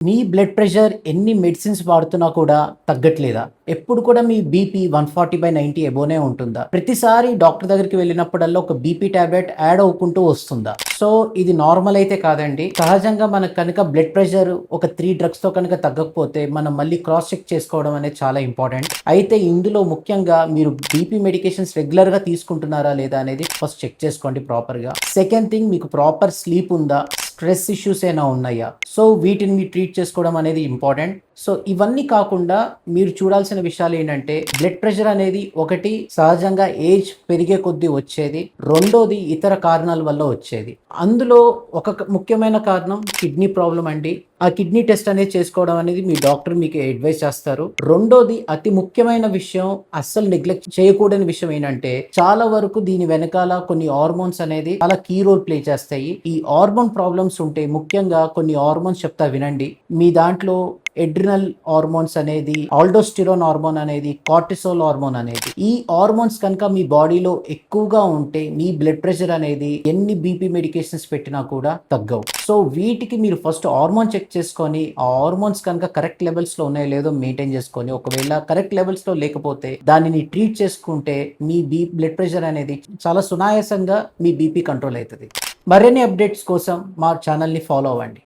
మీ blood pressure ఎన్ని medicines వాడుతున్నా కూడా తగ్గట్లేదా? ఎప్పుడు కూడా మీ బీపీ 140/90 ఎబోనే ఉంటుందా? ప్రతిసారి డాక్టర్ దగ్గరికి వెళ్ళినప్పుడల్లా ఒక బీపీ టాబ్లెట్ యాడ్ అవ్వుకుంటూ వస్తుందా? సో ఇది నార్మల్ అయితే కాదండి. సహజంగా మనకు కనుక బ్లడ్ ప్రెషర్ ఒక 3 డ్రగ్స్‌తో కనుక తగ్గకపోతే మనం మళ్ళీ క్రాస్ చెక్ చేసుకోవడం అనేది చాలా ఇంపార్టెంట్. అయితే ఇందులో ముఖ్యంగా మీరు బీపీ మెడికేషన్స్ రెగ్యులర్‌గా తీసుకుంటున్నారా లేదా అనేది ఫస్ట్ చెక్ చేసుకోండి ప్రాపర్‌గా. సెకండ్ థింగ్, మీకు ప్రాపర్ స్లీప్ ఉందా? స్ట్రెస్ ఇష్యూస్ ఏమైనా ఉన్నాయా? సో వీటిని మీరు ట్రీట్ చేసుకోవడం అనేది ఇంపార్టెంట్. సో ఇవన్నీ కాకుండా మీరు చూడాల్సిన విషయాలు ఏంటంటే, బ్లడ్ ప్రెషర్ అనేది ఒకటి సహజంగా ఏజ్ పెరిగే కొద్దీ వచ్చేది. రెండోది ఇతర కారణాల వల్ల వచ్చేది. అందులో ఒక ముఖ్యమైన కారణం కిడ్నీ ప్రాబ్లం అండి. ఆ కిడ్నీ టెస్ట్ అనేది చేసుకోవడం అనేది మీ డాక్టర్ మీకు అడ్వైస్ చేస్తారు. రెండోది అతి ముఖ్యమైన విషయం, అస్సలు నెగ్లెక్ట్ చేయకూడని విషయం ఏంటంటే, చాలా వరకు దీని వెనకాల కొన్ని హార్మోన్స్ అనేది చాలా కీ రోల్ ప్లే చేస్తాయి. ఈ హార్మోన్ ప్రాబ్లమ్స్ ఉంటే ముఖ్యంగా కొన్ని హార్మోన్స్ చెప్తా వినండి. మీ దాంట్లో ఎడ్రినల్ హార్మోన్స్ అనేది, ఆల్డోస్టిరోన్ హార్మోన్ అనేది, కార్టిసోల్ హార్మోన్ అనేది, ఈ హార్మోన్స్ కనుక మీ బాడీలో ఎక్కువగా ఉంటే మీ బ్లడ్ ప్రెషర్ అనేది ఎన్ని బీపీ మెడికేషన్స్ పెట్టినా కూడా తగ్గవు. సో వీటికి మీరు ఫస్ట్ హార్మోన్ చెక్ చేసుకొని, ఆ హార్మోన్స్ కనుక కరెక్ట్ లెవెల్స్ లో ఉన్నాయో లేదో మెయింటైన్ చేసుకొని, ఒకవేళ కరెక్ట్ లెవెల్స్ లో లేకపోతే దానిని ట్రీట్ చేసుకుంటే మీ బ్లడ్ ప్రెషర్ అనేది చాలా సునాయాసంగా మీ బీపీ కంట్రోల్ అవుతుంది. మరిన్ని అప్డేట్స్ కోసం మా ఛానల్ని ఫాలో అవ్వండి.